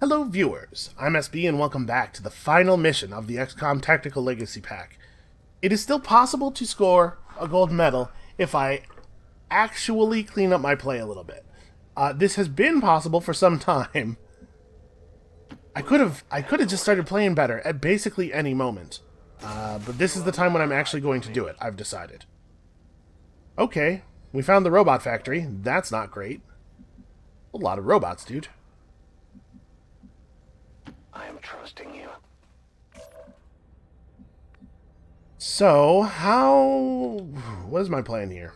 Hello viewers, I'm SB and welcome back to the final mission of the XCOM Tactical Legacy Pack. It is still possible to score a gold medal if I actually clean up my play a little bit. This has been possible for some time. I could have just started playing better at basically any moment. But this is the time when I'm actually going to do it, I've decided. Okay, we found the robot factory. That's not great. A lot of robots, dude. I am trusting you. So, what is my plan here?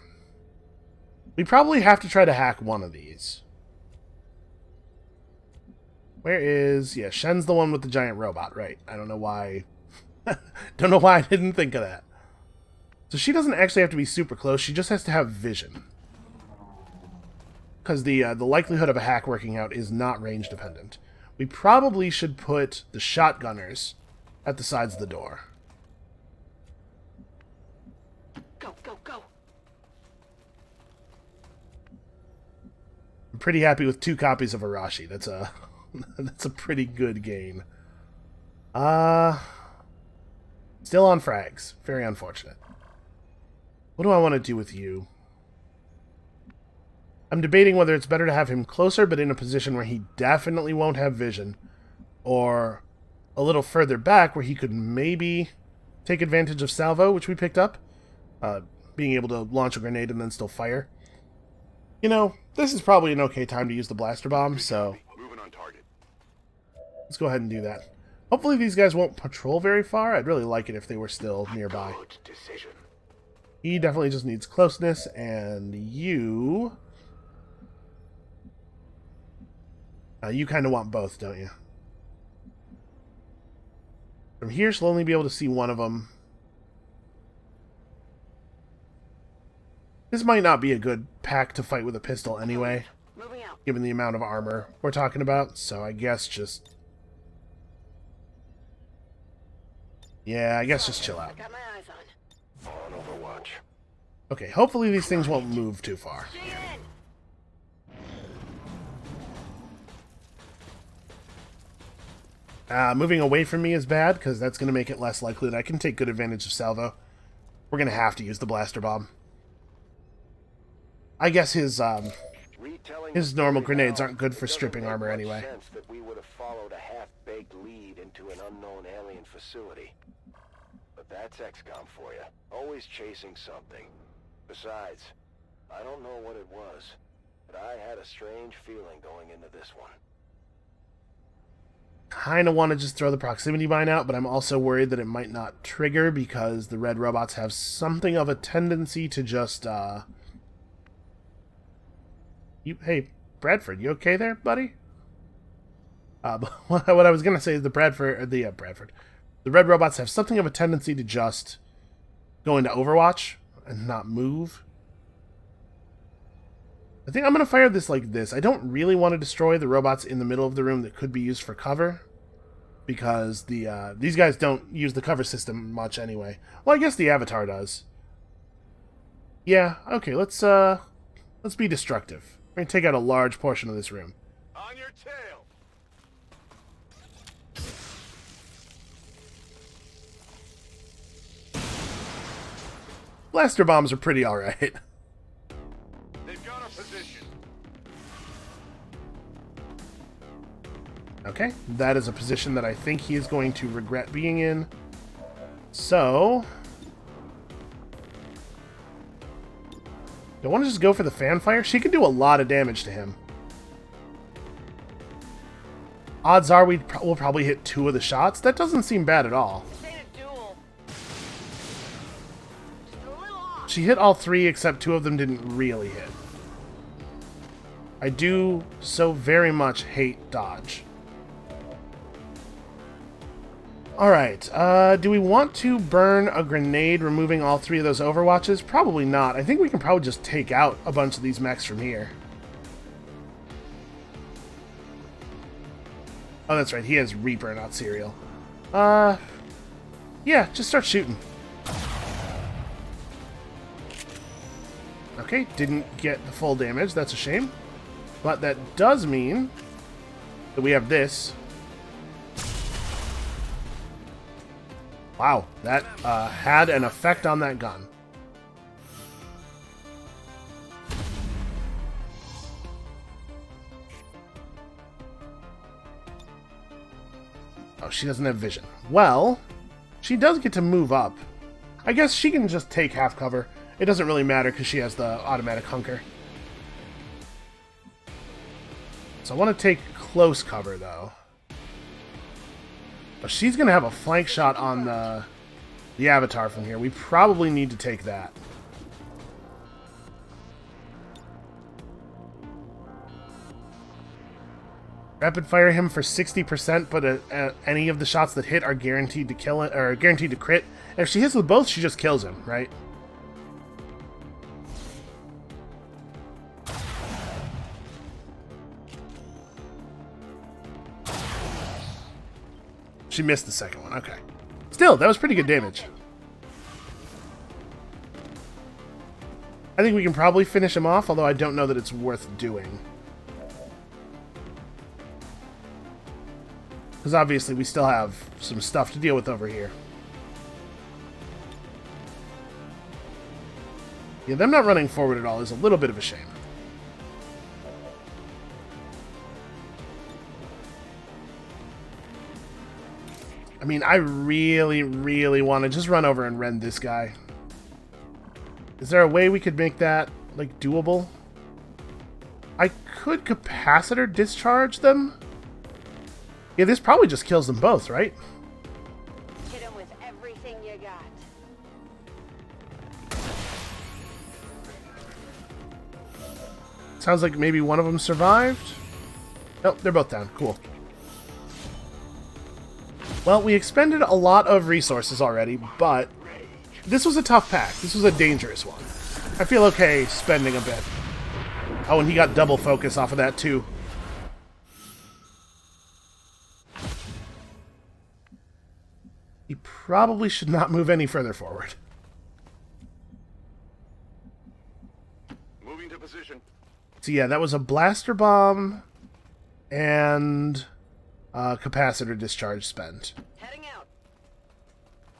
We probably have to try to hack one of these. Where is... Yeah, Shen's the one with the giant robot, right. I don't know why... don't know why I didn't think of that. So she doesn't actually have to be super close, she just has to have vision. Because the likelihood of a hack working out is not range dependent. We probably should put the shotgunners at the sides of the door. Go, go, go! I'm pretty happy with 2 copies of Arashi. That's a that's a pretty good gain. Still on frags. Very unfortunate. What do I want to do with you? I'm debating whether it's better to have him closer, but in a position where he definitely won't have vision, or a little further back where he could maybe take advantage of salvo, which we picked up, being able to launch a grenade and then still fire. You know, this is probably an okay time to use the blaster bomb, so let's go ahead and do that. Hopefully these guys won't patrol very far. I'd really like it if they were still nearby. He definitely just needs closeness, and you... you kind of want both, don't you? From here, she'll only be able to see one of them. This might not be a good pack to fight with a pistol anyway, given the amount of armor we're talking about, so I guess just... Yeah, I guess just chill out. On Overwatch. Okay, hopefully these things won't move too far. Moving away from me is bad, because that's going to make it less likely that I can take good advantage of salvo. We're going to have to use the blaster bomb. I guess his normal grenades aren't good for stripping armor anyway. That we would have followed a half-baked lead into an unknown alien facility. But that's XCOM for you. Always chasing something. Besides, I don't know what it was, but I had a strange feeling going into this one. Kind of want to just throw the proximity mine out, but I'm also worried that it might not trigger because the red robots have something of a tendency to just, Hey, Bradford, you okay there, buddy? What I was going to say is the red robots have something of a tendency to just go into Overwatch and not move. I think I'm going to fire this like this. I don't really want to destroy the robots in the middle of the room that could be used for cover, because these guys don't use the cover system much anyway. Well, I guess the Avatar does. Yeah, okay, let's be destructive. We're going to take out a large portion of this room. On your tail! Blaster bombs are pretty alright. They've got a position. Okay, that is a position that I think he is going to regret being in. So... do I want to just go for the fanfire? She can do a lot of damage to him. Odds are we'll probably hit 2 of the shots. That doesn't seem bad at all. She hit all 3, except 2 of them didn't really hit. I do so very much hate dodge. Alright, do we want to burn a grenade removing all 3 of those overwatches? Probably not. I think we can probably just take out a bunch of these mechs from here. Oh, that's right, he has Reaper, not Serial. Yeah, just start shooting. Okay, didn't get the full damage, that's a shame. But that does mean So we have this. Wow, that had an effect on that gun. Oh, she doesn't have vision. Well, she does get to move up. I guess she can just take half cover. It doesn't really matter because she has the automatic hunker. So I want to take close cover, though. But she's going to have a flank shot on the Avatar from here. We probably need to take that. Rapid fire him for 60%, but any of the shots that hit are guaranteed to kill it, or guaranteed to crit. And if she hits with both, she just kills him, right? She missed the second one, okay. Still, that was pretty good damage. I think we can probably finish him off, although I don't know that it's worth doing. Because obviously we still have some stuff to deal with over here. Yeah, them not running forward at all is a little bit of a shame. I mean, I really, really want to just run over and rend this guy. Is there a way we could make that, like, doable? I could capacitor discharge them? Yeah, this probably just kills them both, right? Hit him with everything you got. Sounds like maybe one of them survived. Nope, they're both down. Cool. Well, we expended a lot of resources already, but this was a tough pack. This was a dangerous one. I feel okay spending a bit. Oh, and he got double focus off of that, too. He probably should not move any further forward. Moving to position. So yeah, that was a blaster bomb and capacitor discharge spent. Heading out.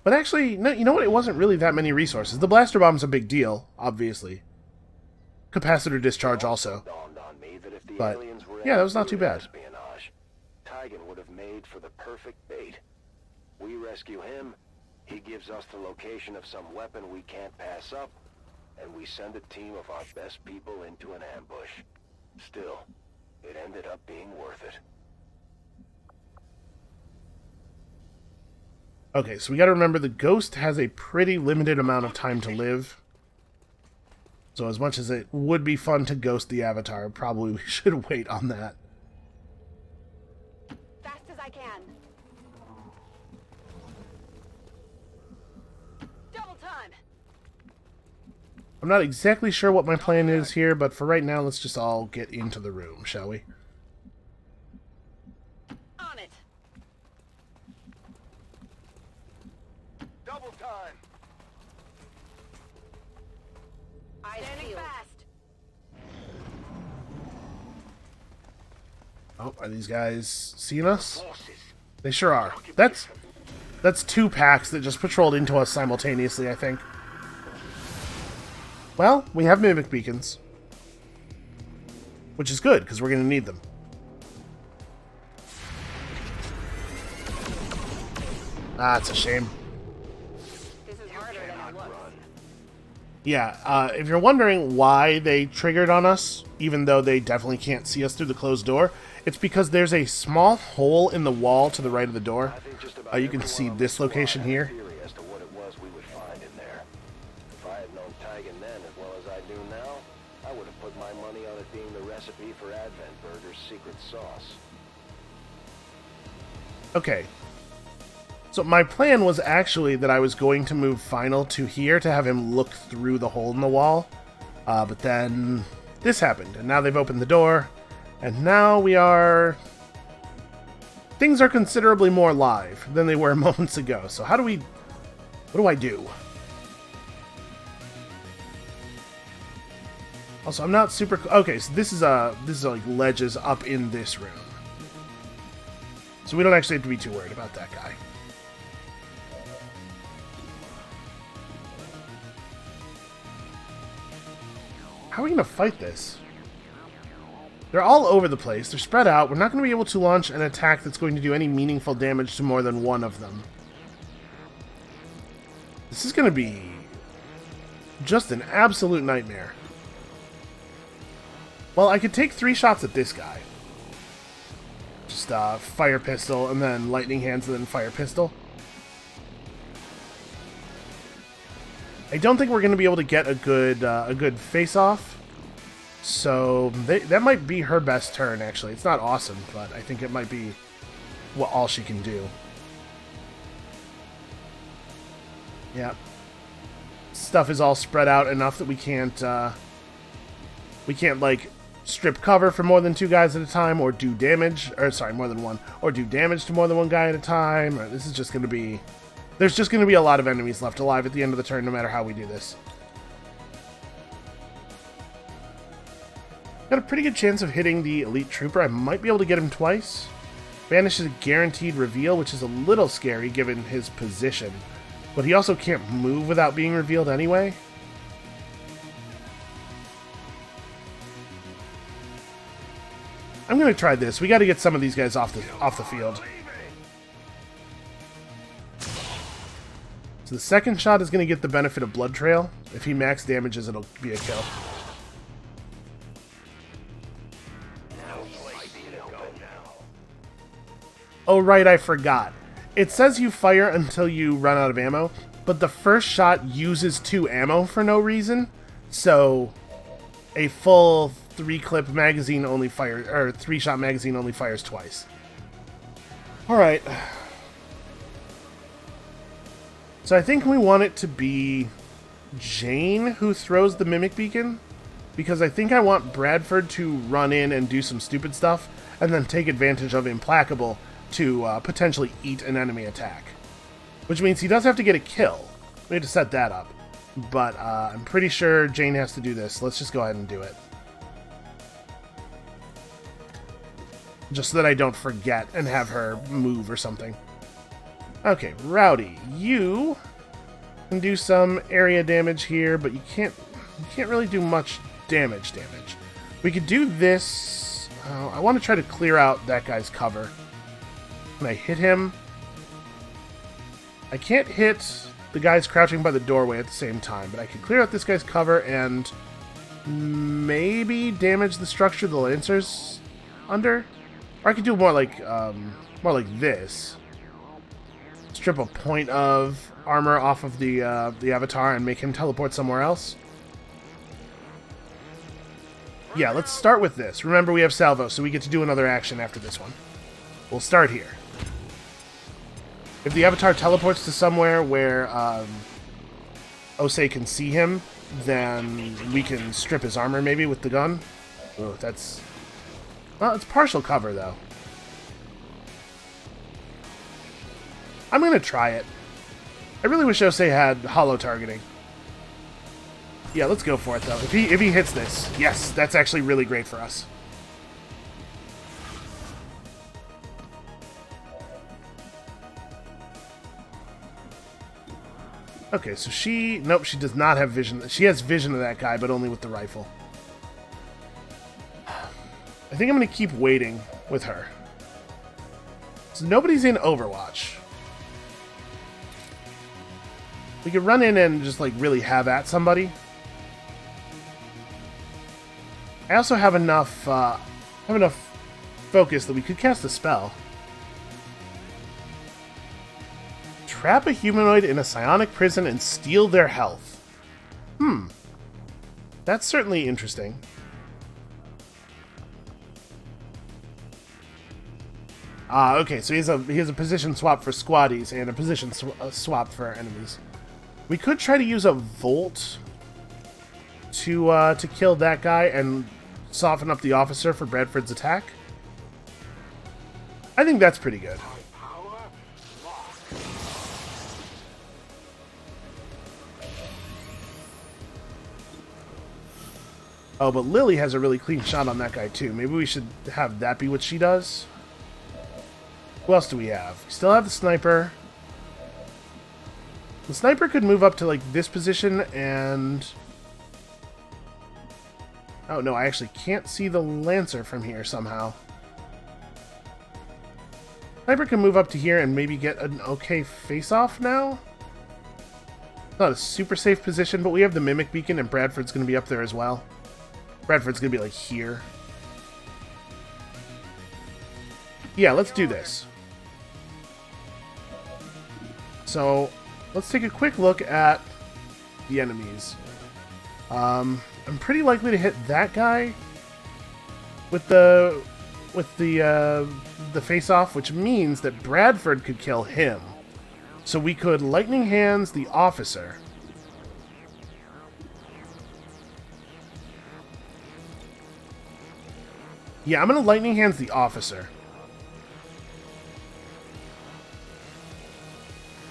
But actually, no, you know what? It wasn't really that many resources. The blaster bomb's a big deal, obviously. Capacitor discharge also. But yeah, that was not too bad. Tigan would have made for the perfect bait. We rescue him, he gives us the location of some weapon we can't pass up, and we send a team of our best people into an ambush. Still, it ended up being worth it. Okay, so we gotta remember the Ghost has a pretty limited amount of time to live. So as much as it would be fun to ghost the Avatar, probably we should wait on that. Fast as I can. Double time. I'm not exactly sure what my plan is here, but for right now, let's just all get into the room, shall we? On it. Double time! Standing fast. Oh, are these guys seeing us? They sure are. That's two packs that just patrolled into us simultaneously, I think. Well, we have mimic beacons. Which is good, because we're going to need them. Ah, it's a shame. This is harder than it looks. Yeah, if you're wondering why they triggered on us, even though they definitely can't see us through the closed door, it's because there's a small hole in the wall to the right of the door. You can see this location here. As to what it was we would find in there. If I had known Tigan then as well as I do now, I would have put my money on it being the recipe for Advent Burger's secret sauce. Okay. So my plan was actually that I was going to move Final to here to have him look through the hole in the wall. But then this happened, and now they've opened the door, and now we are... Things are considerably more live than they were moments ago. So how do we... What do I do? Also, I'm not super... Okay, so this is like ledges up in this room. So we don't actually have to be too worried about that guy. How are we going to fight this? They're all over the place. They're spread out. We're not going to be able to launch an attack that's going to do any meaningful damage to more than one of them. This is going to be just an absolute nightmare. Well, I could take 3 shots at this guy. Just fire pistol, and then lightning hands, and then fire pistol. I don't think we're going to be able to get a good face-off. So that might be her best turn, actually. It's not awesome, but I think it might be all she can do. Yep. Stuff is all spread out enough that we can't like strip cover for more than 2 guys at a time, or do damage, or sorry, more than one, or do damage to more than 1 guy at a time. This is just going to be, there's just going to be a lot of enemies left alive at the end of the turn, no matter how we do this. Got a pretty good chance of hitting the elite trooper. I might be able to get him twice. Banish is a guaranteed reveal, which is a little scary given his position. But he also can't move without being revealed anyway. I'm going to try this. We got to get some of these guys off the field. So the second shot is going to get the benefit of Blood Trail. If he max damages, it'll be a kill. Oh, right, I forgot. It says you fire until you run out of ammo, but the first shot uses 2 ammo for no reason. So a full 3-clip magazine only fires, or 3-shot magazine only fires twice. Alright. So I think we want it to be Jane who throws the Mimic Beacon, because I think I want Bradford to run in and do some stupid stuff, and then take advantage of Implacable to potentially eat an enemy attack. Which means he does have to get a kill. We have to set that up. But I'm pretty sure Jane has to do this. Let's just go ahead and do it. Just so that I don't forget and have her move or something. Okay, Rowdy, you can do some area damage here, but you can't really do much damage. We could do this. I want to try to clear out that guy's cover. Can I hit him? I can't hit the guys crouching by the doorway at the same time, but I can clear out this guy's cover and maybe damage the structure the Lancer's under. Or I could do more like this. Strip a point of armor off of the Avatar and make him teleport somewhere else. Yeah, let's start with this. Remember, we have Salvo, so we get to do another action after this one. We'll start here. If the Avatar teleports to somewhere where Osei can see him, then we can strip his armor maybe with the gun. Oh, that's... Well, it's partial cover, though. I'm going to try it. I really wish Osei had hollow targeting. Yeah, let's go for it, though. If he hits this, yes, that's actually really great for us. Okay, so nope, she does not have vision. She has vision of that guy, but only with the rifle. I think I'm going to keep waiting with her. So nobody's in Overwatch. We could run in and just, like, really have at somebody. I also have enough focus that we could cast a spell. Trap a humanoid in a psionic prison and steal their health. That's certainly interesting. Okay, so he has a position swap for squaddies and a position swap for enemies. We could try to use a Volt to kill that guy and soften up the officer for Bradford's attack. I think that's pretty good. Oh, but Lily has a really clean shot on that guy too. Maybe we should have that be what she does. Who else do we have? We still have the sniper. The sniper could move up to, like, this position and... Oh, no, I actually can't see the Lancer from here somehow. Sniper can move up to here and maybe get an okay face-off now. Not a super safe position, but we have the Mimic Beacon, and Bradford's going to be up there as well. Bradford's going to be, like, here. Yeah, let's do this. So, let's take a quick look at the enemies. I'm pretty likely to hit that guy with the face-off, which means that Bradford could kill him. So we could Lightning Hands the officer. Yeah, I'm gonna Lightning Hands the officer.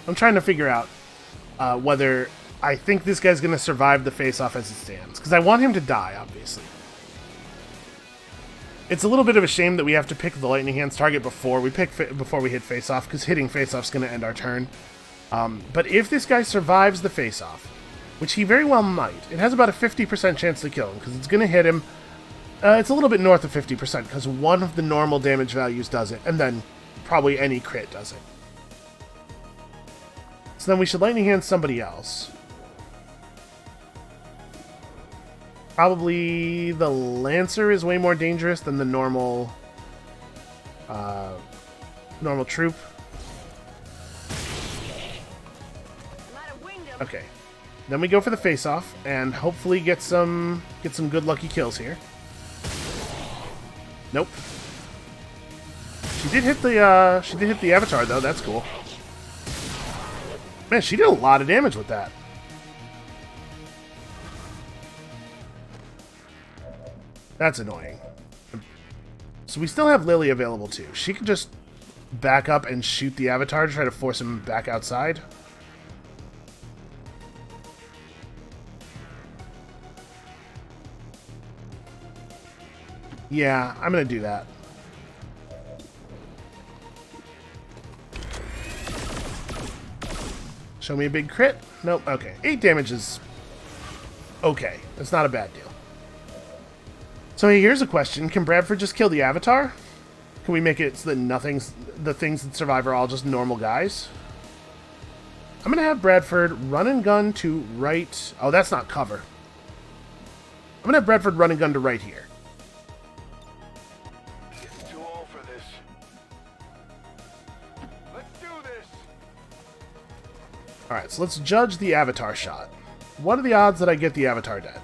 I'm trying to figure out whether I think this guy's going to survive the face-off as it stands. Because I want him to die, obviously. It's a little bit of a shame that we have to pick the Lightning Hands target before we hit face-off, because hitting face-off's going to end our turn. But if this guy survives the face-off, which he very well might, it has about a 50% chance to kill him, because it's going to hit him. It's a little bit north of 50%, because one of the normal damage values does it, and then probably any crit does it. So then we should Lightning Hand somebody else. Probably the Lancer is way more dangerous than the normal troop. Okay. Then we go for the face-off and hopefully get some good lucky kills here. Nope. She did hit the Avatar though. That's cool. Man, she did a lot of damage with that. That's annoying. So we still have Lily available too. She could just back up and shoot the Avatar to try to force him back outside. Yeah, I'm gonna do that. Show me a big crit. Nope, okay. 8 damage is okay. It's not a bad deal. So hey, here's a question. Can Bradford just kill the Avatar? Can we make it so that the things that survive are all just normal guys? I'm gonna have Bradford run and gun to right... Oh, that's not cover. I'm gonna have Bradford run and gun to right here. It's too old for this. Let's do this. Alright, so let's judge the Avatar shot. What are the odds that I get the Avatar dead?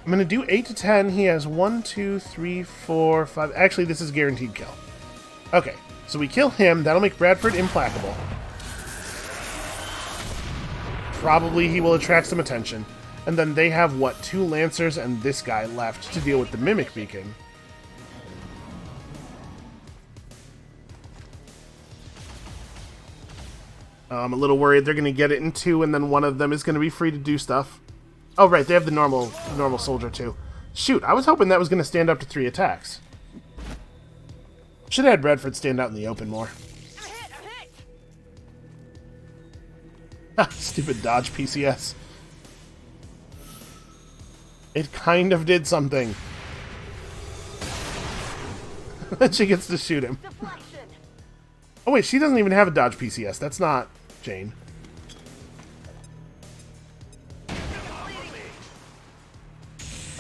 I'm going to do 8 to 10. He has 1, 2, 3, 4, 5... Actually, this is guaranteed kill. Okay, so we kill him. That'll make Bradford implacable. Probably he will attract some attention. And then they have, what, 2 Lancers and this guy left to deal with the Mimic Beacon. I'm a little worried they're going to get it in 2, and then one of them is going to be free to do stuff. Oh, right, they have the normal soldier, too. Shoot, I was hoping that was going to stand up to 3 attacks. Should have had Bradford stand out in the open more. I'm hit. Stupid dodge PCS. It kind of did something. Then she gets to shoot him. Oh, wait, she doesn't even have a dodge PCS. That's not Jane.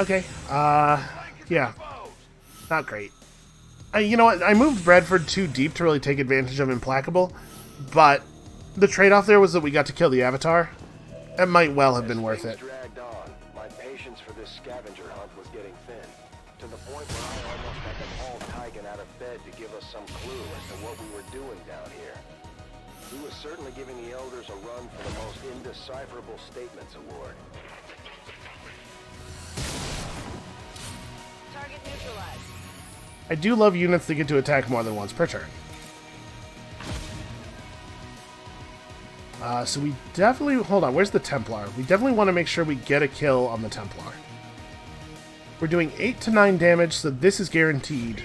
Okay, yeah. Not great. You know what, I moved Bradford too deep to really take advantage of Implacable, but the trade-off there was that we got to kill the Avatar. That might well have been worth it. Dragged on. My patience for this scavenger hunt was getting thin, to the point where I almost had them haul Tigan out of bed to give us some clue as to what we were doing down here. He was certainly giving the Elders a run for the most indecipherable statements award. Target neutralized. I do love units that get to attack more than once per turn. So we definitely... Hold on, where's the Templar? We definitely want to make sure we get a kill on the Templar. We're doing 8 to 9 damage, so this is guaranteed.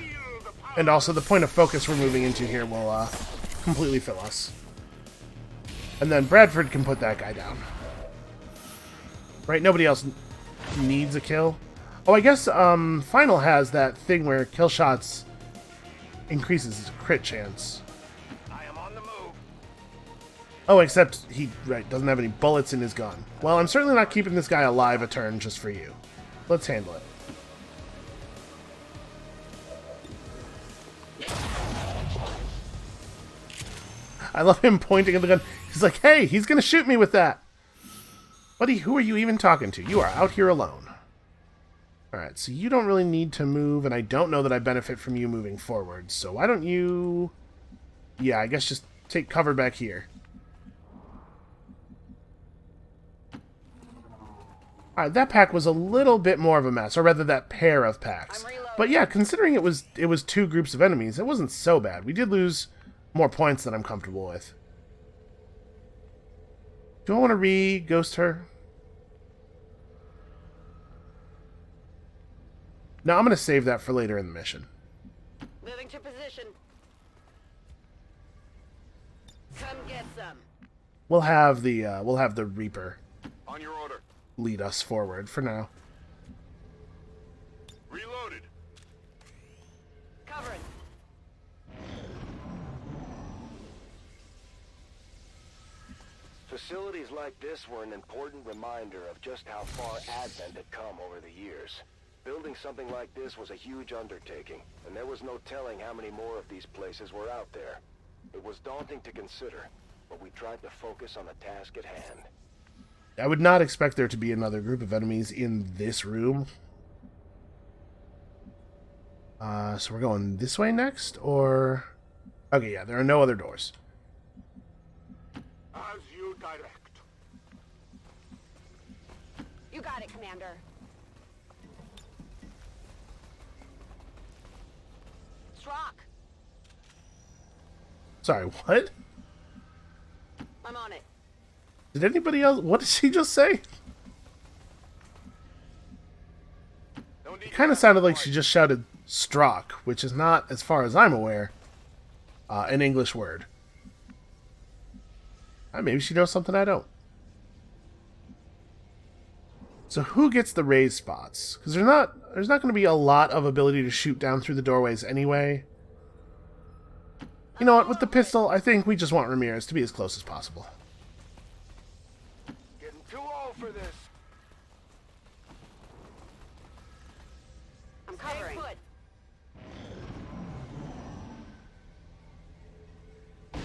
And also the point of focus we're moving into here will completely fill us. And then Bradford can put that guy down. Right, nobody else needs a kill. Oh, I guess Final has that thing where kill shots increases his crit chance. I am on the move. Oh, except he doesn't have any bullets in his gun. Well, I'm certainly not keeping this guy alive a turn just for you. Let's handle it. I love him pointing at the gun. He's like, hey, he's going to shoot me with that. Buddy, who are you even talking to? You are out here alone. Alright, so you don't really need to move, and I don't know that I benefit from you moving forward. So why don't you... Yeah, I guess just take cover back here. Alright, that pack was a little bit more of a mess, or rather that pair of packs. But yeah, considering it was 2 groups of enemies, it wasn't so bad. We did lose more points than I'm comfortable with. Do I want to re-ghost her? No, I'm going to save that for later in the mission. Moving to position. Come get some. We'll have the Reaper On your order. lead us forward for now. Reloaded. Covering. Facilities like this were an important reminder of just how far Advent had come over the years. Building something like this was a huge undertaking, and there was no telling how many more of these places were out there. It was daunting to consider, but we tried to focus on the task at hand. I would not expect there to be another group of enemies in this room. So we're going this way next, or... Okay, yeah, there are no other doors. As you direct. You got it, Commander. Strock. Sorry, what? I'm on it. Did anybody else... What did she just say? It kind of sounded like she just shouted Strock, which is not, as far as I'm aware, an English word. Maybe she knows something I don't. So who gets the raised spots? Because there's not going to be a lot of ability to shoot down through the doorways anyway. You know what? With the pistol, I think we just want Ramirez to be as close as possible. Getting too old for this. I'm covering. Stay put.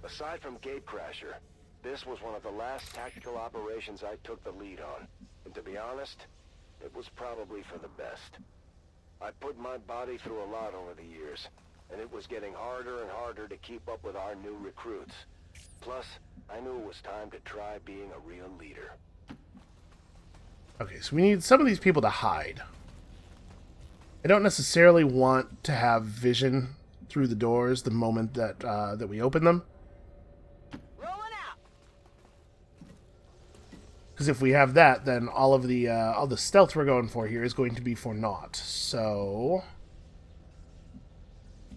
Aside from Gatecrasher, this was one of the last tactical operations I took the lead on. And to be honest, it was probably for the best. I put my body through a lot over the years, and it was getting harder and harder to keep up with our new recruits. Plus, I knew it was time to try being a real leader. Okay, so we need some of these people to hide. I don't necessarily want to have vision through the doors the moment that that we open them. Rolling out. Because if we have that, then all the stealth we're going for here is going to be for naught. So,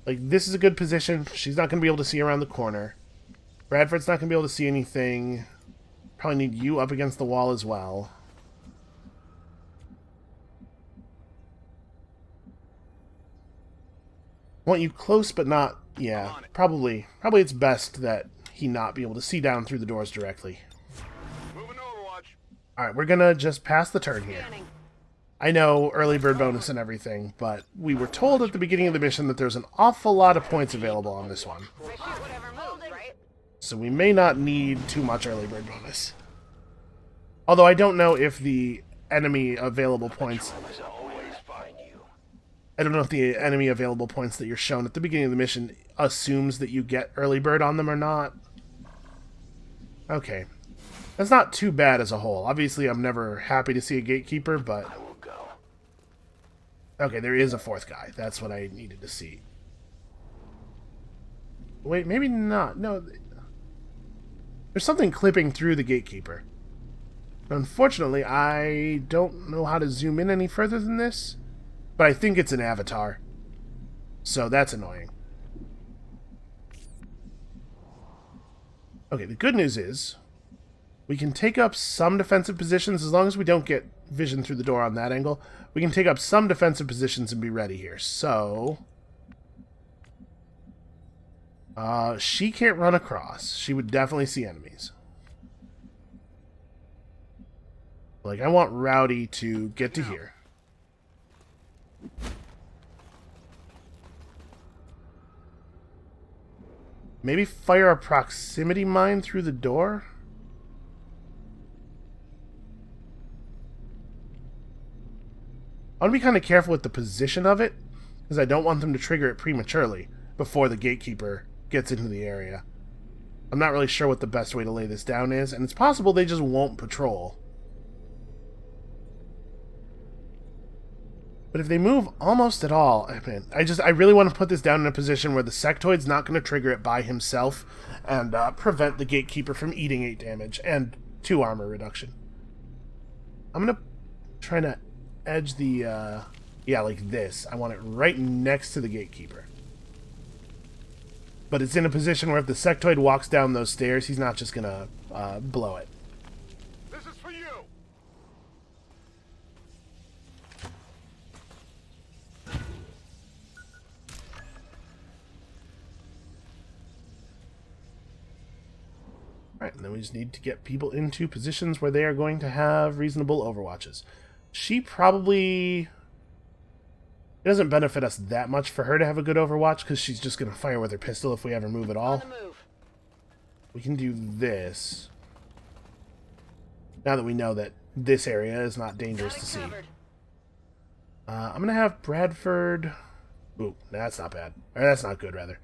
like, this is a good position. She's not going to be able to see around the corner. Bradford's not going to be able to see anything. Probably need you up against the wall as well. Want you close, but not... Yeah, probably it's best that he not be able to see down through the doors directly. Moving Overwatch. Alright, we're gonna just pass the turn here. Scanning. I know, early bird bonus and everything, but we were told at the beginning of the mission that there's an awful lot of points available on this one. I shoot whatever moves, right? So we may not need too much early bird bonus. Although I don't know if the enemy available points... I don't know if the enemy available points that you're shown at the beginning of the mission assumes that you get early bird on them or not. Okay. That's not too bad as a whole. Obviously, I'm never happy to see a gatekeeper, but... I will go. Okay, there is a fourth guy. That's what I needed to see. Wait, maybe not. No. There's something clipping through the gatekeeper. Unfortunately, I don't know how to zoom in any further than this. But I think it's an avatar. So that's annoying. Okay, the good news is we can take up some defensive positions as long as we don't get vision through the door on that angle. We can take up some defensive positions and be ready here. So she can't run across. She would definitely see enemies. Like, I want Rowdy to get to here. Maybe fire a proximity mine through the door? I want to be kind of careful with the position of it, because I don't want them to trigger it prematurely before the gatekeeper gets into the area. I'm not really sure what the best way to lay this down is, and it's possible they just won't patrol. But if they move almost at all, I really want to put this down in a position where the sectoid's not going to trigger it by himself and prevent the gatekeeper from eating 8 damage and 2 armor reduction. I'm going to try to edge the, yeah, like this. I want it right next to the gatekeeper. But it's in a position where if the sectoid walks down those stairs, he's not just going to blow it. This is for you! Alright, and then we just need to get people into positions where they are going to have reasonable overwatches. She probably... It doesn't benefit us that much for her to have a good overwatch, because she's just going to fire with her pistol if we ever move at all. On the move. We can do this. Now that we know that this area is not dangerous to see. I'm going to have Bradford... Ooh, that's not bad. Or that's not good, rather.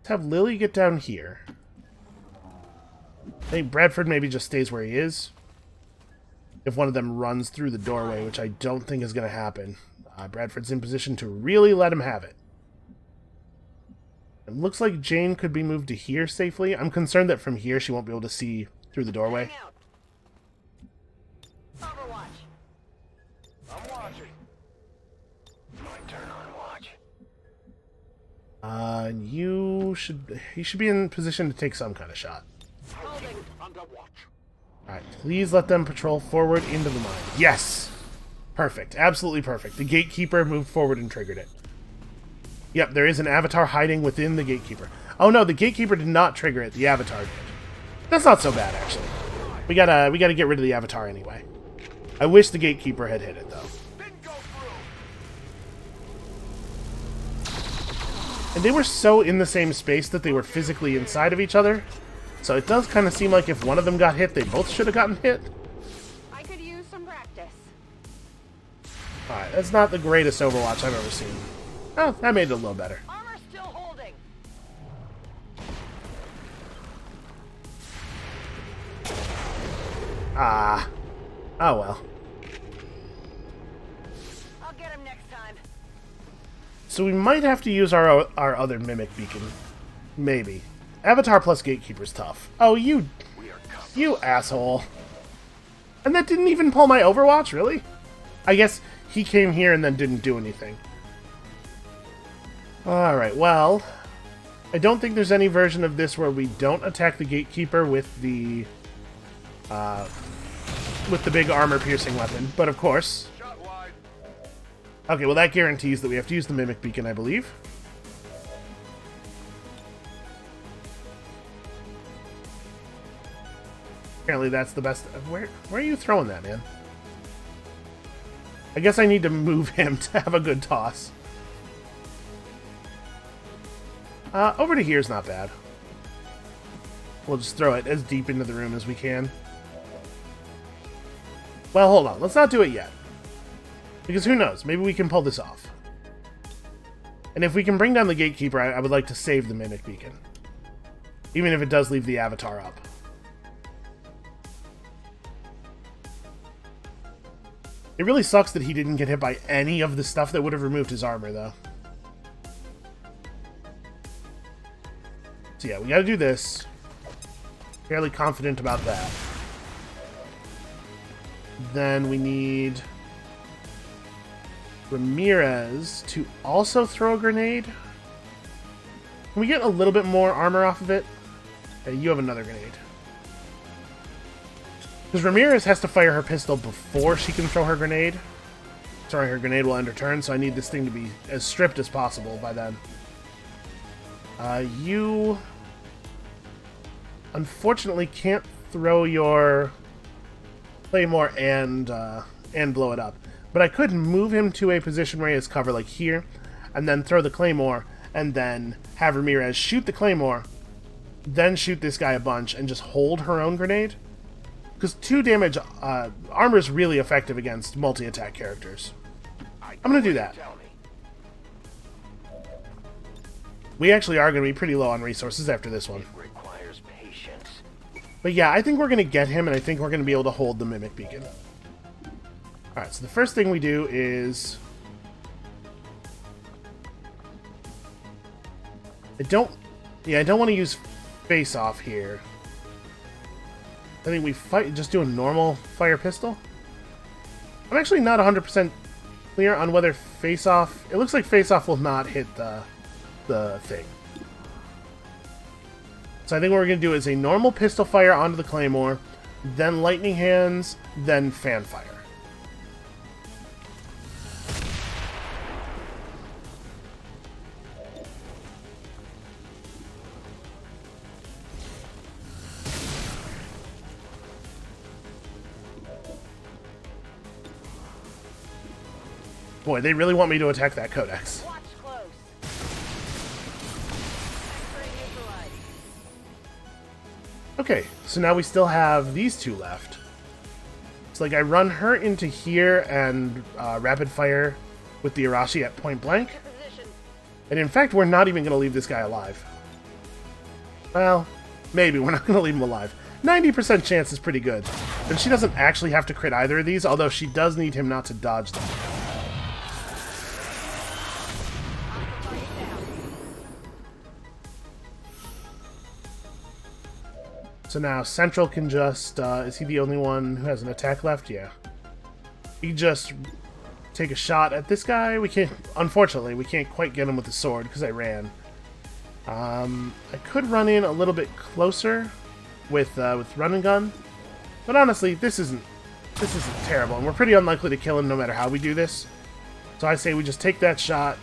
Let's have Lily get down here. I think Bradford maybe just stays where he is. If one of them runs through the doorway, which I don't think is going to happen. Bradford's in position to really let him have it. It looks like Jane could be moved to here safely. I'm concerned that from here she won't be able to see through the doorway. Overwatch. I'm watching. My turn on watch. He should be in position to take some kind of shot. Holding. I'm done watch. Alright, please let them patrol forward into the mine. Yes! Perfect. Absolutely perfect. The gatekeeper moved forward and triggered it. Yep, there is an avatar hiding within the gatekeeper. Oh no, the gatekeeper did not trigger it. The avatar did. That's not so bad, actually. We gotta get rid of the avatar anyway. I wish the gatekeeper had hit it, though. Didn't go through. And they were so in the same space that they were physically inside of each other. So it does kind of seem like if one of them got hit, they both should have gotten hit. I could use some practice. Alright, that's not the greatest Overwatch I've ever seen. Oh, that made it a little better. Armor still holding. Ah. Oh well. I'll get him next time. So we might have to use our other Mimic Beacon. Maybe. Avatar plus Gatekeeper's tough. Oh, you asshole. And that didn't even pull my Overwatch, really? I guess he came here and then didn't do anything. Alright, well, I don't think there's any version of this where we don't attack the Gatekeeper with the big armor-piercing weapon, but of course... Shot wide. Okay, well that guarantees that we have to use the Mimic Beacon, I believe. Apparently that's the best... Where are you throwing that, man? I guess I need to move him to have a good toss. Over to here's not bad. We'll just throw it as deep into the room as we can. Well, hold on. Let's not do it yet. Because who knows? Maybe we can pull this off. And if we can bring down the Gatekeeper, I would like to save the Mimic Beacon. Even if it does leave the Avatar up. It really sucks that he didn't get hit by any of the stuff that would have removed his armor, though. So yeah, we gotta do this. Fairly confident about that. Then we need... Ramirez to also throw a grenade. Can we get a little bit more armor off of it? Hey, you have another grenade. Because Ramirez has to fire her pistol before she can throw her grenade. Throwing her grenade will end her turn, so I need this thing to be as stripped as possible by then. You unfortunately can't throw your Claymore and blow it up. But I could move him to a position where he has cover, like here, and then throw the Claymore, and then have Ramirez shoot the Claymore, then shoot this guy a bunch, and just hold her own grenade. Because 2 damage armor is really effective against multi-attack characters. I'm going to do that. We actually are going to be pretty low on resources after this one. But yeah, I think we're going to get him, and I think we're going to be able to hold the Mimic Beacon. Alright, so the first thing we do is... I don't want to use face-off here. I think we just do a normal fire pistol. I'm actually not 100% clear on whether face-off... It looks like face-off will not hit the thing. So I think what we're going to do is a normal pistol fire onto the Claymore, then lightning hands, then fan fire. Boy, they really want me to attack that Codex. Watch close. Okay, so now we still have these 2 left. It's like I run her into here and rapid fire with the Arashi at point blank. And in fact, we're not even going to leave this guy alive. Well, maybe. We're not going to leave him alive. 90% chance is pretty good. And she doesn't actually have to crit either of these, although she does need him not to dodge them. So now Central can just, is he the only one who has an attack left? Yeah. He just take a shot at this guy. We can't, unfortunately, we can't quite get him with the sword because I ran. I could run in a little bit closer with run and gun, but honestly, this isn't terrible, and we're pretty unlikely to kill him no matter how we do this. So I say we just take that shot,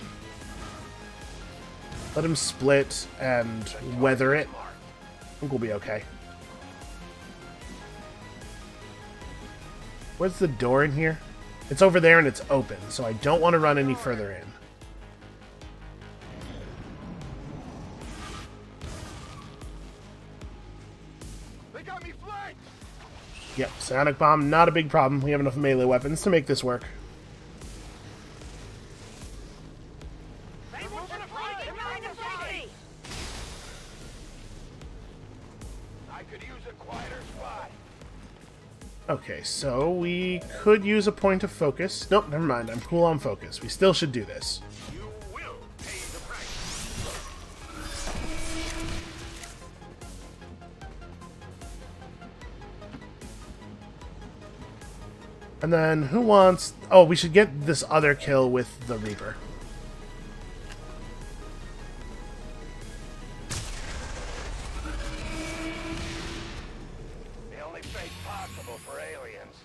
let him split, and weather it. I think we'll be okay. Where's the door in here? It's over there and it's open, so I don't want to run any further in. They got me flanked. Yep, Sonic Bomb, not a big problem. We have enough melee weapons to make this work. I could use a quieter spot. Okay, so we could use a point of focus. Nope, never mind. I'm cool on focus. We still should do this. You will pay the price. And then, who wants... Oh, we should get this other kill with the Reaper. The only fate possible for aliens.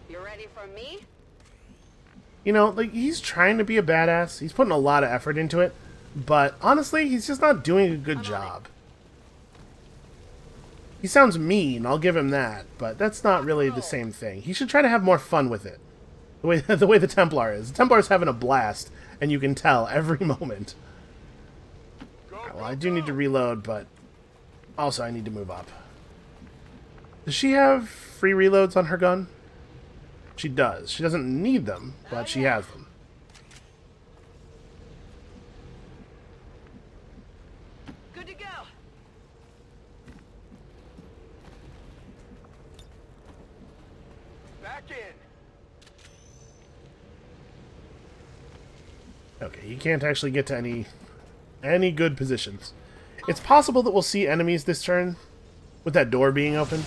You ready for me? You know, like, he's trying to be a badass. He's putting a lot of effort into it. But, honestly, he's just not doing a good job. He sounds mean, I'll give him that, but that's not really the same thing. He should try to have more fun with it. The way the Templar is. The Templar's having a blast, and you can tell every moment. Right, well, I do need to reload, but also I need to move up. Does she have free reloads on her gun? She does. She doesn't need them, but she has them. Good to go. Back in. Okay, you can't actually get to any good positions. It's possible that we'll see enemies this turn, with that door being open.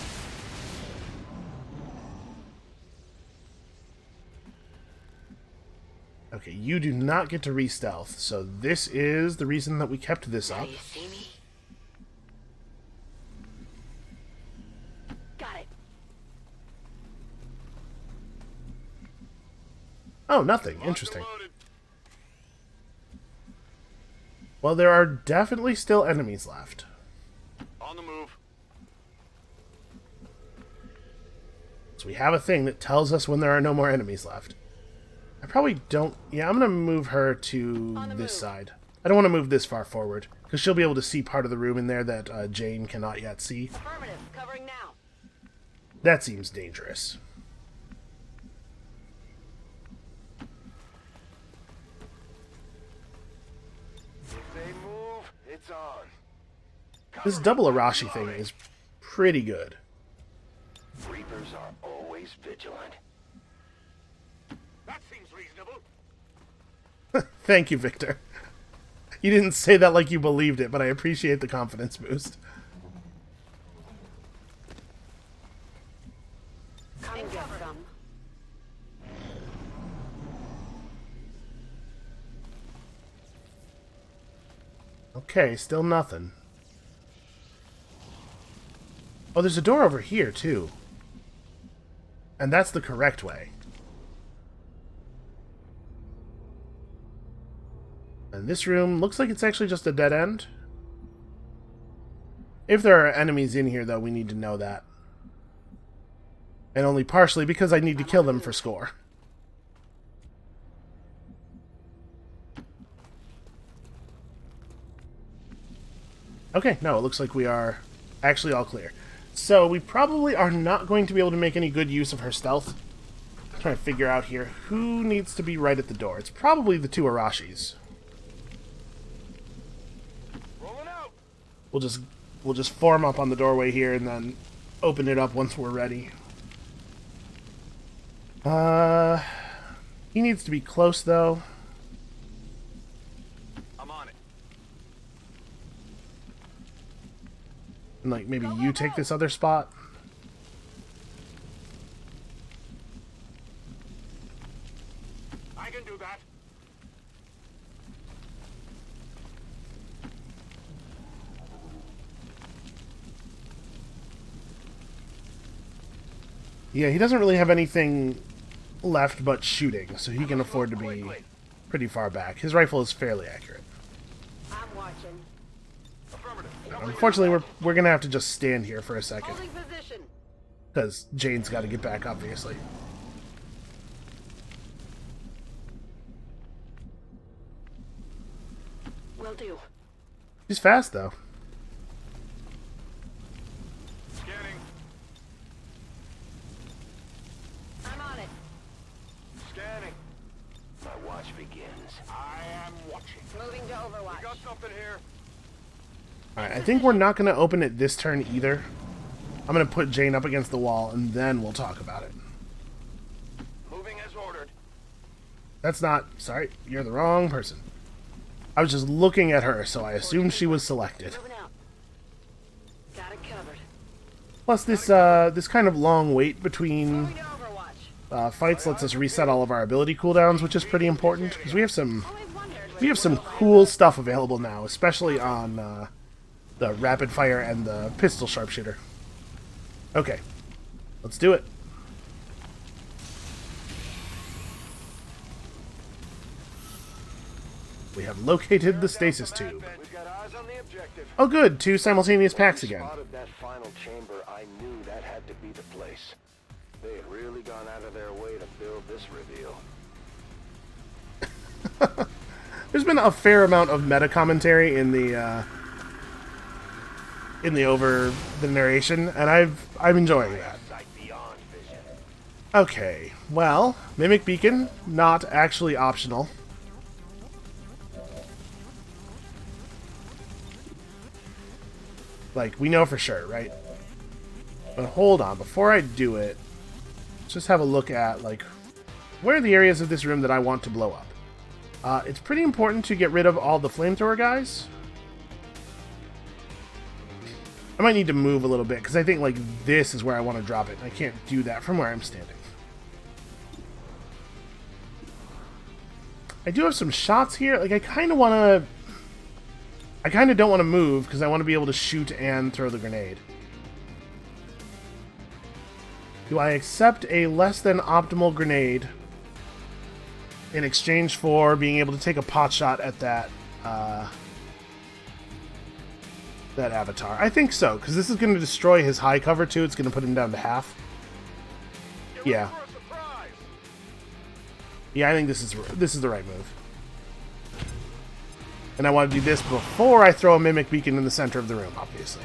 Okay, you do not get to re-stealth, so this is the reason that we kept this up. You see me? Got it. Oh, nothing. Interesting. Well, there are definitely still enemies left. On the move. So we have a thing that tells us when there are no more enemies left. I probably don't... Yeah, I'm going to move her to this side. I don't want to move this far forward, because she'll be able to see part of the room in there that Jane cannot yet see. Affirmative. Covering now. That seems dangerous. If they move, it's on. This double Arashi thing is pretty good. Reapers are always vigilant. That seems reasonable. Thank you, Victor. You didn't say that like you believed it, but I appreciate the confidence boost. Come and get some. Okay, still nothing. Oh, there's a door over here, too. And that's the correct way. And this room looks like it's actually just a dead end. If there are enemies in here, though, we need to know that. And only partially because I need to kill them for score. Okay, no, it looks like we are actually all clear. So we probably are not going to be able to make any good use of her stealth. I'm trying to figure out here who needs to be right at the door. It's probably the two Arashis. Rolling out. We'll just form up on the doorway here and then open it up once we're ready. He needs to be close though. I'm on it. And like maybe you take this other spot. I can do that. Yeah, he doesn't really have anything left but shooting, so he can afford to be pretty far back. His rifle is fairly accurate. I'm watching. Affirmative. Unfortunately, we're gonna have to just stand here for a second, Holding position. because Jane's got to get back, obviously. Will do. He's fast, though. Scanning. I'm on it. Scanning. My watch begins. I am watching. Moving to Overwatch. Got something here. Alright, I think we're not going to open it this turn either. I'm going to put Jane up against the wall, and then we'll talk about it. Moving as ordered. That's not... Sorry, you're the wrong person. I was just looking at her, so I assumed she was selected. Moving out. Got it covered. Plus, this kind of long wait between Moving to Overwatch. fights lets us reset all of our ability cooldowns, which is pretty important, because we have some Always wondered We have some cool stuff available now, especially on the rapid fire and the pistol sharpshooter. Okay, let's do it. We have located the stasis tube. We've got eyes on the objective. Oh good, 2 simultaneous packs again. Spotted that final chamber, I knew that had to be the place. They had really gone out of their way to build this reveal. There's been a fair amount of meta commentary in the narration, and I'm enjoying that. Sight beyond vision. Okay, well, Mimic Beacon, not actually optional. Like, we know for sure, right? But hold on, before I do it, let's just have a look at, like, where are the areas of this room that I want to blow up? It's pretty important to get rid of all the flamethrower guys. I might need to move a little bit, because I think, like, this is where I want to drop it. I can't do that from where I'm standing. I do have some shots here. Like, I kind of don't want to move because I want to be able to shoot and throw the grenade. Do I accept a less than optimal grenade in exchange for being able to take a pot shot at that that avatar? I think so, because this is going to destroy his high cover too. It's going to put him down to half. Yeah. Yeah, I think this is the right move. And I want to do this before I throw a mimic beacon in the center of the room, obviously.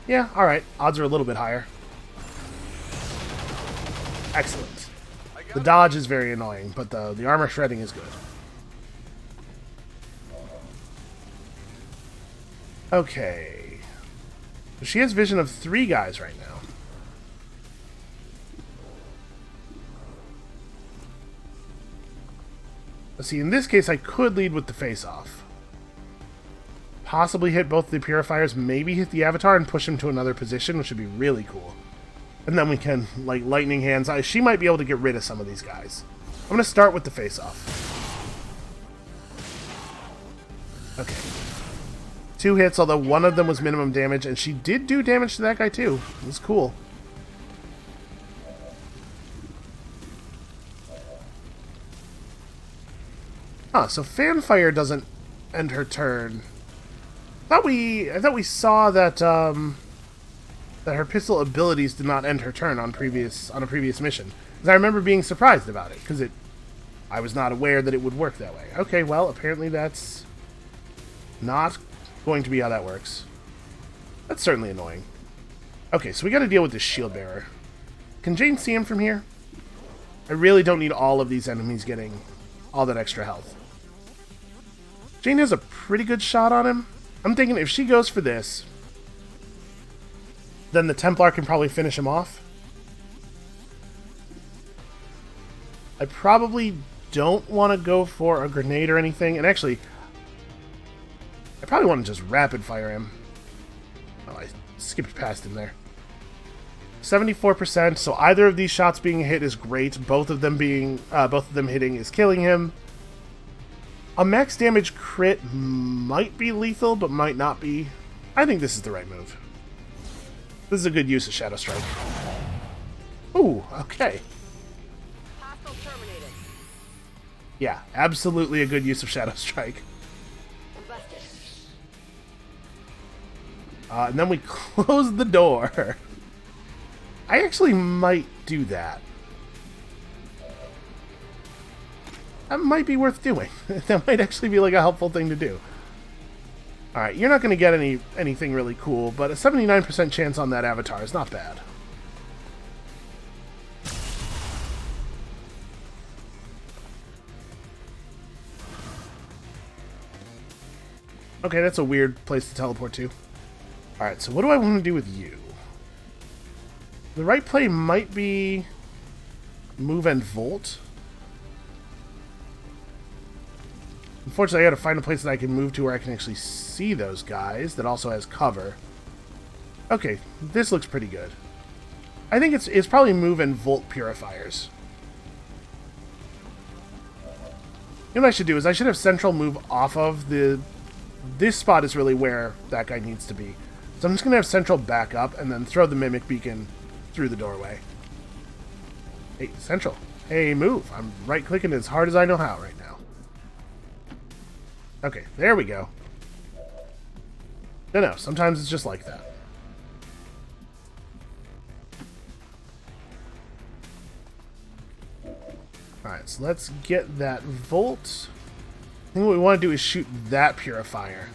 Yeah, alright. Odds are a little bit higher. Excellent. The dodge is very annoying, but the armor shredding is good. Okay. So she has vision of 3 guys right now. Let's see, in this case I could lead with the face-off. Possibly hit both the purifiers, maybe hit the avatar and push him to another position, which would be really cool. And then we can, like, lightning hands. She might be able to get rid of some of these guys. I'm going to start with the face-off. Okay. 2 hits, although one of them was minimum damage, and she did do damage to that guy too. It was cool. Huh, so Fanfire doesn't end her turn. I thought we saw that that her pistol abilities did not end her turn on a previous mission. Because I remember being surprised about it, because I was not aware that it would work that way. Okay, well, apparently that's not going to be how that works. That's certainly annoying. Okay, so we got to deal with this shield bearer. Can Jane see him from here? I really don't need all of these enemies getting all that extra health. Jane has a pretty good shot on him. I'm thinking if she goes for this, then the Templar can probably finish him off. I probably don't want to go for a grenade or anything. And actually, I probably want to just rapid fire him. Oh, I skipped past him there. 74%, so either of these shots being hit is great. Both of them hitting is killing him. A max damage crit might be lethal, but might not be. I think this is the right move. This is a good use of Shadow Strike. Ooh, okay. Hostile terminated. Yeah, absolutely a good use of Shadow Strike. Busted. And then we close the door. I actually might do that. That might be worth doing. That might actually be like a helpful thing to do. Alright, you're not going to get anything really cool, but a 79% chance on that avatar is not bad. Okay, that's a weird place to teleport to. Alright, so what do I want to do with you? The right play might be move and volt. Unfortunately, I gotta find a place that I can move to where I can actually see those guys that also has cover. Okay, this looks pretty good. I think it's probably move and volt purifiers. You know what I should do is I should have Central move off of the... This spot is really where that guy needs to be. So I'm just gonna have Central back up and then throw the Mimic Beacon through the doorway. Hey, Central. Hey, move. I'm right-clicking as hard as I know how right now. Okay, there we go. No, sometimes it's just like that. Alright, so let's get that Volt. I think what we want to do is shoot that Purifier.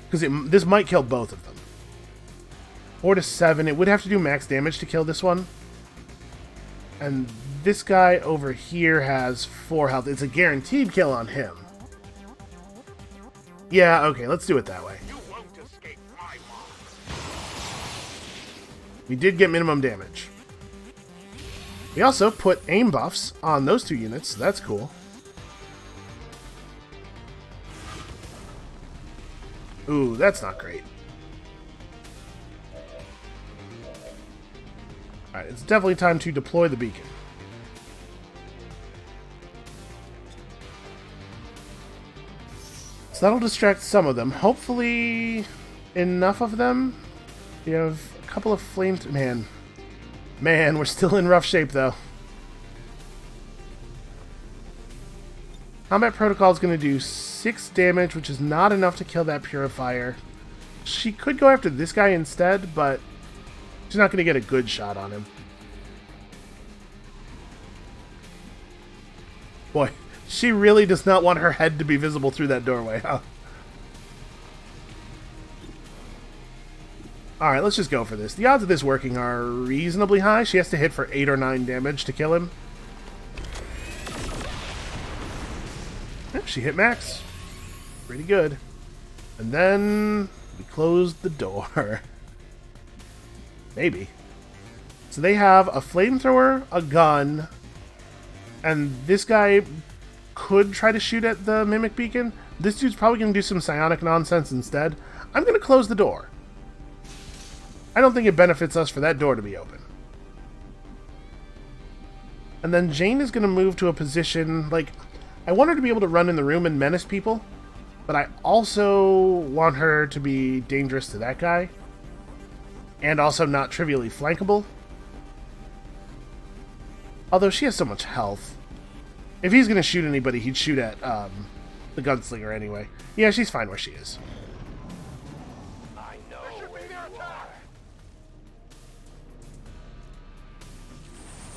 Because this might kill both of them. 4 to 7. It would have to do max damage to kill this one. And this guy over here has 4 health. It's a guaranteed kill on him. Yeah, okay, let's do it that way. You won't escape my mark. We did get minimum damage. We also put aim buffs on those 2 units, so that's cool. Ooh, that's not great. Alright, it's definitely time to deploy the beacon. So that'll distract some of them. Hopefully enough of them. We have a couple of flames. Man, we're still in rough shape though. Combat Protocol is going to do 6 damage, which is not enough to kill that Purifier. She could go after this guy instead, but she's not going to get a good shot on him. Boy, she really does not want her head to be visible through that doorway, huh? Alright, let's just go for this. The odds of this working are reasonably high. She has to hit for 8 or 9 damage to kill him. Yeah, she hit max. Pretty good. And then we closed the door. Maybe. So they have a flamethrower, a gun, and this guy could try to shoot at the Mimic Beacon. This dude's probably going to do some psionic nonsense instead. I'm going to close the door. I don't think it benefits us for that door to be open. And then Jane is going to move to a position, like, I want her to be able to run in the room and menace people, but I also want her to be dangerous to that guy, and also not trivially flankable. Although she has so much health. If he's going to shoot anybody, he'd shoot at the gunslinger anyway. Yeah, she's fine where she is. I know where you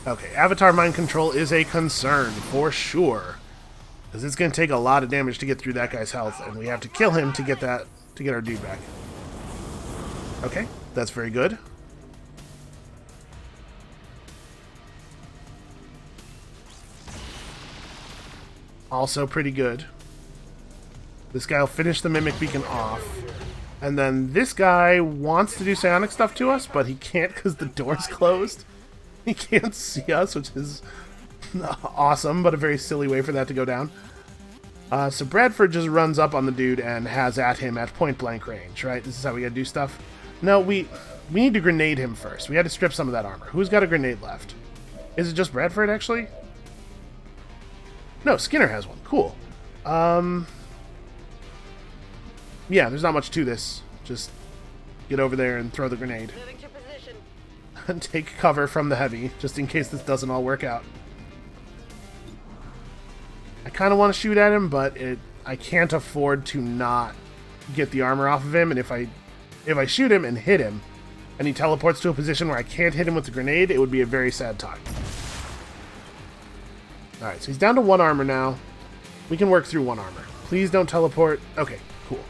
are. Okay, Avatar Mind Control is a concern, for sure. Because it's going to take a lot of damage to get through that guy's health, and we have to kill him to get our dude back. Okay, that's very good. Also pretty good. This guy will finish the Mimic Beacon off. And then this guy wants to do psionic stuff to us, but he can't because the door's closed. He can't see us, which is awesome, but a very silly way for that to go down. So Bradford just runs up on the dude and has at him at point-blank range, right? This is how we gotta do stuff. No, we need to grenade him first. We had to strip some of that armor. Who's got a grenade left? Is it just Bradford, actually? No, Skinner has one. Cool. Yeah, there's not much to this. Just get over there and throw the grenade. Moving to position. And take cover from the heavy, just in case this doesn't all work out. I kind of want to shoot at him, but I can't afford to not get the armor off of him, and if I shoot him and hit him, and he teleports to a position where I can't hit him with the grenade, it would be a very sad time. Alright, so he's down to 1 armor now. We can work through 1 armor. Please don't teleport. Okay, cool.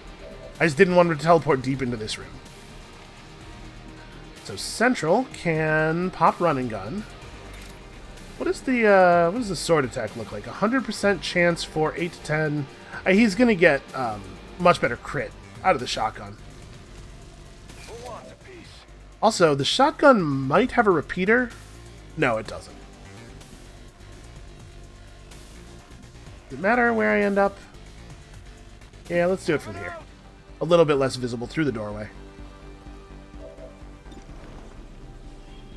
I just didn't want him to teleport deep into this room. So Central can pop running gun. What does the sword attack look like? 100% chance for 8 to 10. He's gonna get much better crit out of the shotgun. Who wants a piece? Also, the shotgun might have a repeater. No, it doesn't. Does it matter where I end up? Yeah, let's do it from here. A little bit less visible through the doorway.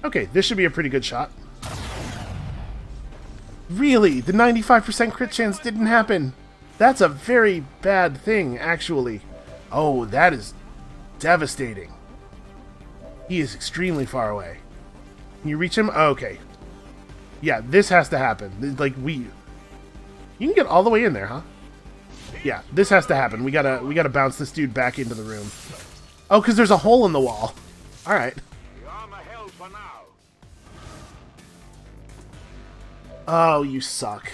Okay, this should be a pretty good shot. Really? The 95% crit chance didn't happen. That's a very bad thing, actually. Oh, that is devastating. He is extremely far away. Can you reach him? Oh, okay. Yeah, this has to happen. Like, you can get all the way in there, huh? Yeah, this has to happen. We gotta bounce this dude back into the room. Oh, because there's a hole in the wall. Alright. The armor held for now. Oh, you suck.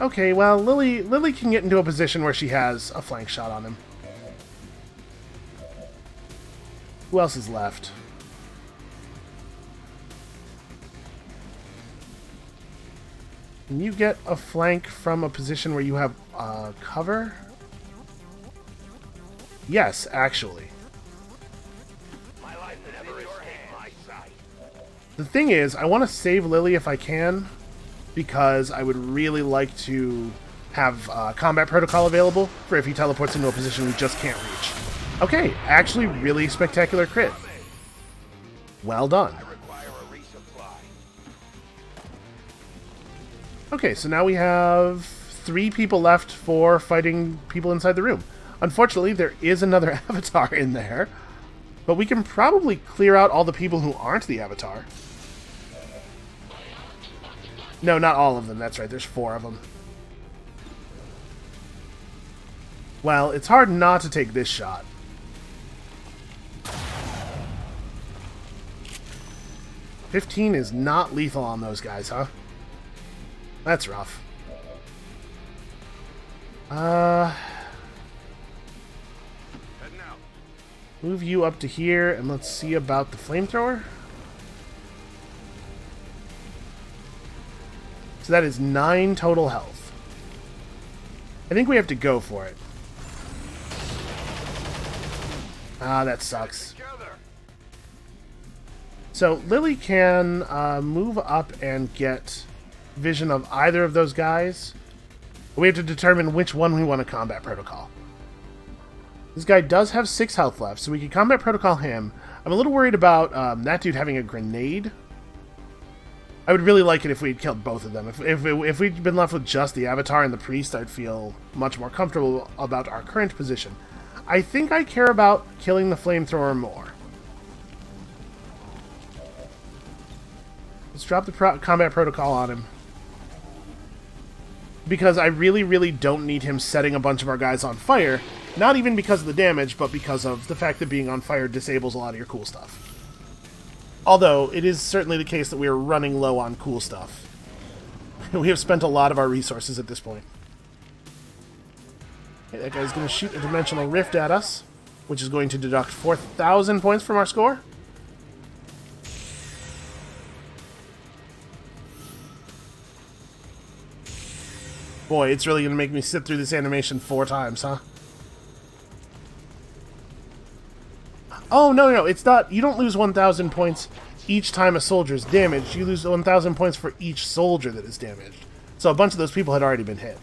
Okay, well, Lily can get into a position where she has a flank shot on him. Who else is left? Can you get a flank from a position where you have cover? Yes, actually. My life never escaped my sight. The thing is, I want to save Lily if I can, because I would really like to have combat protocol available for if he teleports into a position we just can't reach. Okay, actually really spectacular crit. Well done. I require a resupply. Okay, so now we have 3 people left for fighting people inside the room. Unfortunately, there is another avatar in there, but we can probably clear out all the people who aren't the avatar. No, not all of them. That's right. There's 4 of them. Well, it's hard not to take this shot. $15 is not lethal on those guys, huh? That's rough. Move you up to here, and let's see about the flamethrower. So that is 9 total health. I think we have to go for it. Ah, that sucks. So Lily can move up and get vision of either of those guys. We have to determine which one we want to combat protocol. This guy does have 6 health left, so we can combat protocol him. I'm a little worried about that dude having a grenade. I would really like it if we'd killed both of them. If we'd been left with just the Avatar and the Priest, I'd feel much more comfortable about our current position. I think I care about killing the Flamethrower more. Let's drop the combat protocol on him. Because I really, really don't need him setting a bunch of our guys on fire. Not even because of the damage, but because of the fact that being on fire disables a lot of your cool stuff. Although, it is certainly the case that we are running low on cool stuff. We have spent a lot of our resources at this point. Okay, that guy's going to shoot a Dimensional Rift at us, which is going to deduct 4,000 points from our score. Boy, it's really going to make me sit through this animation 4 times, huh? Oh, no, it's not. You don't lose 1,000 points each time a soldier is damaged. You lose 1,000 points for each soldier that is damaged. So a bunch of those people had already been hit.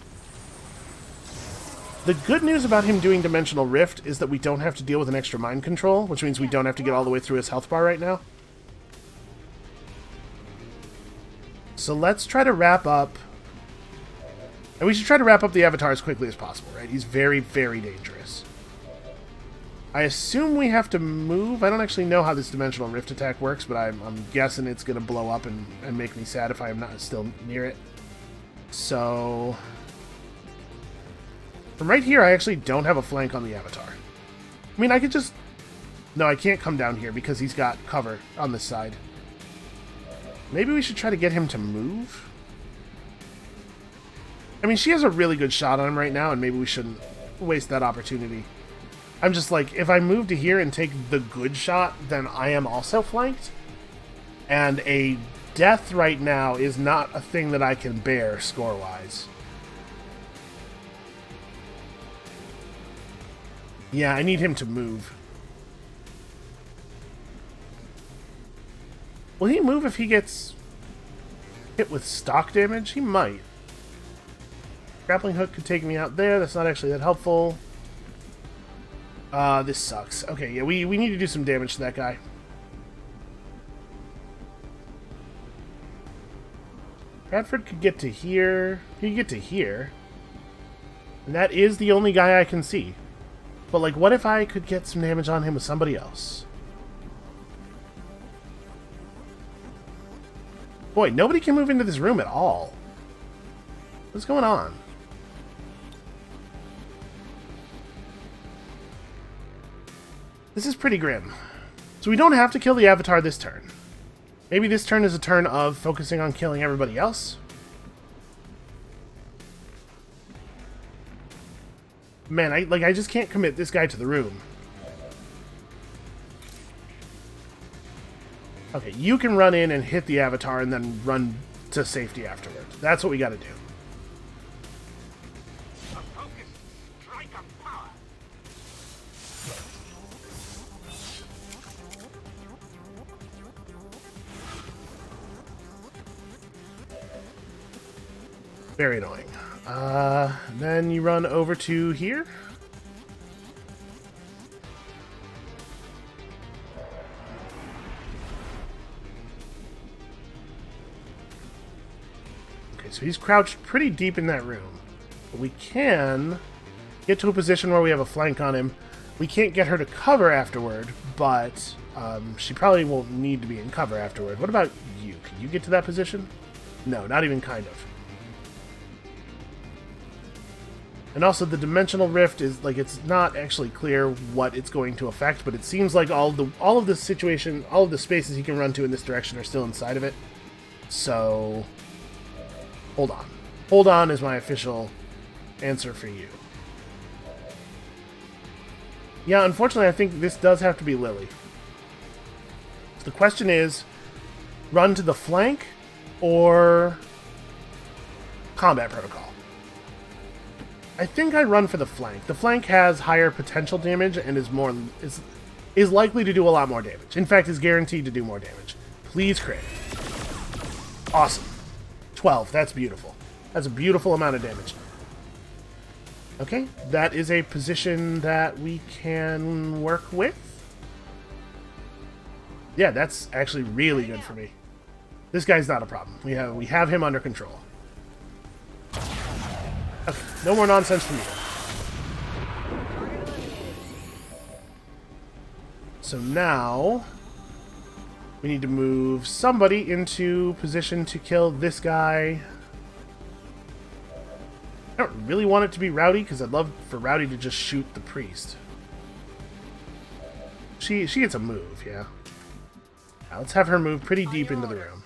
The good news about him doing Dimensional Rift is that we don't have to deal with an extra mind control, which means we don't have to get all the way through his health bar right now. So let's try to wrap up. And we should try to wrap up the Avatar as quickly as possible, right? He's very, very dangerous. I assume we have to move. I don't actually know how this Dimensional Rift attack works, but I'm guessing it's going to blow up and make me sad if I am not still near it. So from right here, I actually don't have a flank on the Avatar. I mean, I could just... No, I can't come down here because he's got cover on this side. Maybe we should try to get him to move? I mean, she has a really good shot on him right now, and maybe we shouldn't waste that opportunity. I'm just like, if I move to here and take the good shot, then I am also flanked. And a death right now is not a thing that I can bear score-wise. Yeah, I need him to move. Will he move if he gets hit with stock damage? He might. Grappling hook could take me out there. That's not actually that helpful. This sucks. Okay, yeah, we need to do some damage to that guy. Bradford could get to here. He could get to here. And that is the only guy I can see. But, like, what if I could get some damage on him with somebody else? Boy, nobody can move into this room at all. What's going on? This is pretty grim. So we don't have to kill the Avatar this turn. Maybe this turn is a turn of focusing on killing everybody else. Man, I just can't commit this guy to the room. Okay, you can run in and hit the Avatar and then run to safety afterward. That's what we gotta do. Very annoying. Then you run over to here. Okay, Okay, so he's crouched pretty deep in that room. But we can get to a position where we have a flank on him. We can't get her to cover afterward, but she probably won't need to be in cover afterward. What about you? Can you get to that position? No, not even kind of. And also, the dimensional rift is like, it's not actually clear what it's going to affect, but it seems like all of the situation, all of the spaces he can run to in this direction are still inside of it. So, hold on. Hold on is my official answer for you. Yeah, unfortunately, I think this does have to be Lily. So the question is, run to the flank or combat protocol? I think I run for the flank. The flank has higher potential damage and is likely to do a lot more damage. In fact, is guaranteed to do more damage. Please crit. Awesome. 12. That's beautiful. That's a beautiful amount of damage. Okay, that is a position that we can work with. Yeah, that's actually really good for me. This guy's not a problem. We have him under control. Okay, no more nonsense from you. So now we need to move somebody into position to kill this guy. I don't really want it to be Rowdy, because I'd love for Rowdy to just shoot the priest. She gets a move, yeah. Now let's have her move pretty deep into the room.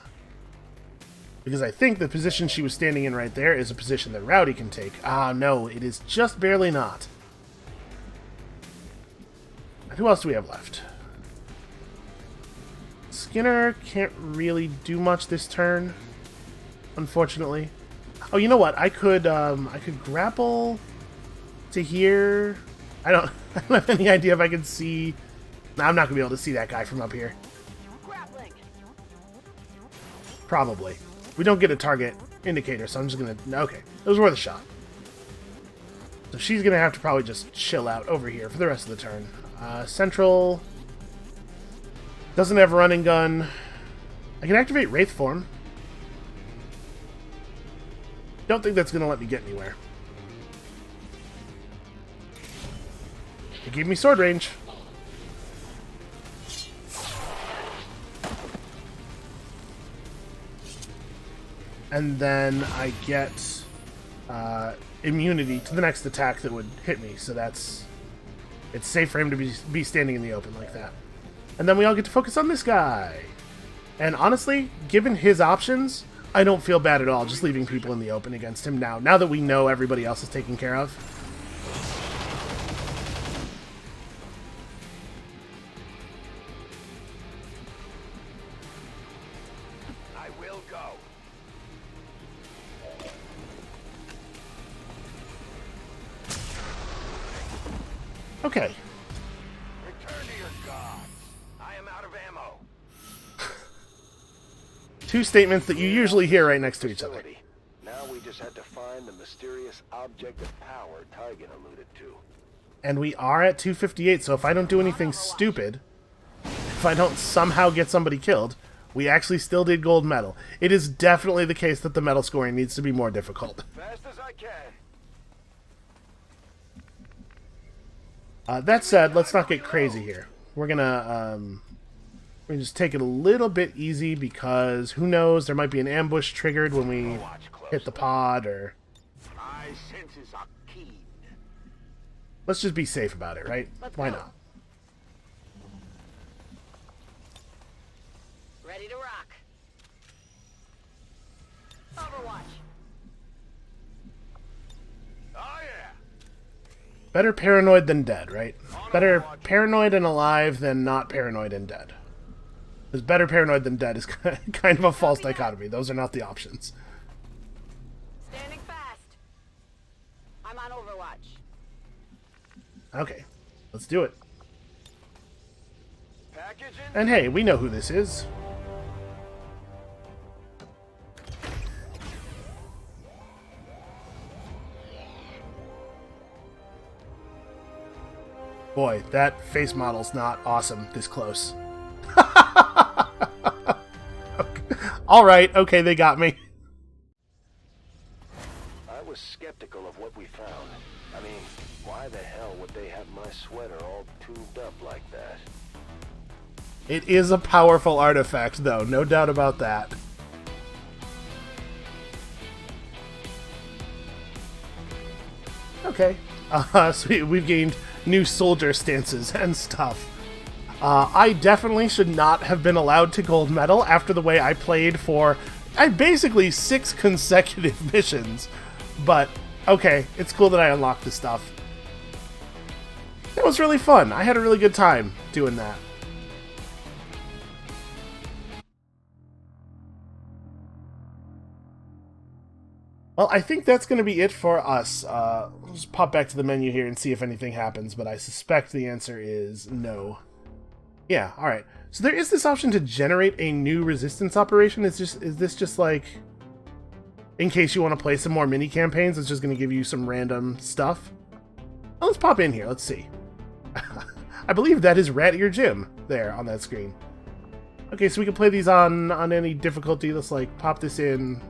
Because I think the position she was standing in right there is a position that Rowdy can take. Ah, no, it is just barely not. And who else do we have left? Skinner can't really do much this turn, unfortunately. Oh, you know what? I could grapple to here. I don't have any idea if I can see. No, I'm not gonna be able to see that guy from up here. Grappling. Probably. We don't get a target indicator, so I'm just gonna... Okay, it was worth a shot. So she's gonna have to probably just chill out over here for the rest of the turn. Central doesn't have a running gun. I can activate Wraith form. Don't think that's gonna let me get anywhere. It gave me sword range. And then I get immunity to the next attack that would hit me, so it's safe for him to be standing in the open like that. And then we all get to focus on this guy. And honestly, given his options, I don't feel bad at all just leaving people in the open against him now that we know everybody else is taken care of. I will go. Okay. Return to your gods. I am out of ammo. Two statements that you usually hear right next to each other. Now we just had to find the mysterious object of power Tigan alluded to. And we are at 258, so if I don't do anything stupid, if I don't somehow get somebody killed, we actually still did gold medal. It is definitely the case that the medal scoring needs to be more difficult. Fast as I can. That said, let's not get crazy here. We're gonna just take it a little bit easy, because who knows, there might be an ambush triggered when we hit the pod, or... My senses are keen. Let's just be safe about it, right? Why not? Ready to rock. Overwatch. Oh yeah. Better paranoid than dead, right? Better paranoid and alive than not paranoid and dead. Because better paranoid than dead is kind of a false dichotomy. Those are not the options. Standing fast. I'm on Overwatch. Okay, let's do it. Package in. And hey, we know who this is. Boy, that face model's not awesome this close. Alright, okay, they got me. why the hell would they have my sweater all tubed up like that? It is a powerful artifact, though, no doubt about that. Okay, so we've gained new soldier stances and stuff. I definitely should not have been allowed to gold medal after the way I played for basically 6 consecutive missions. But, okay, it's cool that I unlocked this stuff. It was really fun. I had a really good time doing that. Well, I think that's going to be it for us. I'll just pop back to the menu here and see if anything happens, but I suspect the answer is no. Yeah, alright. So there is this option to generate a new resistance operation. Is this just like, in case you want to play some more mini campaigns, it's just going to give you some random stuff? Well, let's pop in here, let's see. I believe that is Rat Ear Jim there on that screen. Okay, so we can play these on any difficulty. Let's like pop this in.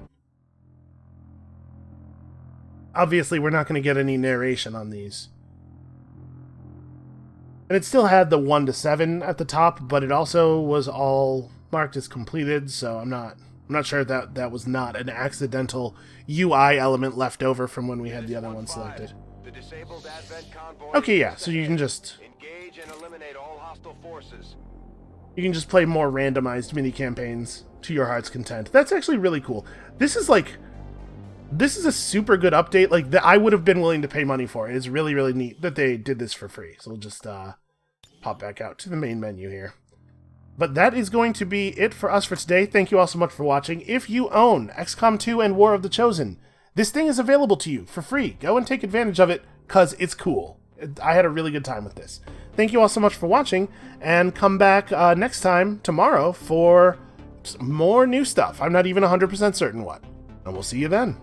Obviously, we're not going to get any narration on these. And it still had the 1 to 7 at the top, but it also was all marked as completed, so I'm not sure that that was not an accidental UI element left over from when we had the other one selected. Okay, yeah, so you can just engage and eliminate all hostile forces. You can just play more randomized mini campaigns to your heart's content. That's actually really cool. This is a super good update. Like, that I would have been willing to pay money for. It is really, really neat that they did this for free. So we'll just pop back out to the main menu here. But that is going to be it for us for today. Thank you all so much for watching. If you own XCOM 2 and War of the Chosen, this thing is available to you for free. Go and take advantage of it, because it's cool. I had a really good time with this. Thank you all so much for watching, and come back next time, tomorrow, for more new stuff. I'm not even 100% certain what. And we'll see you then.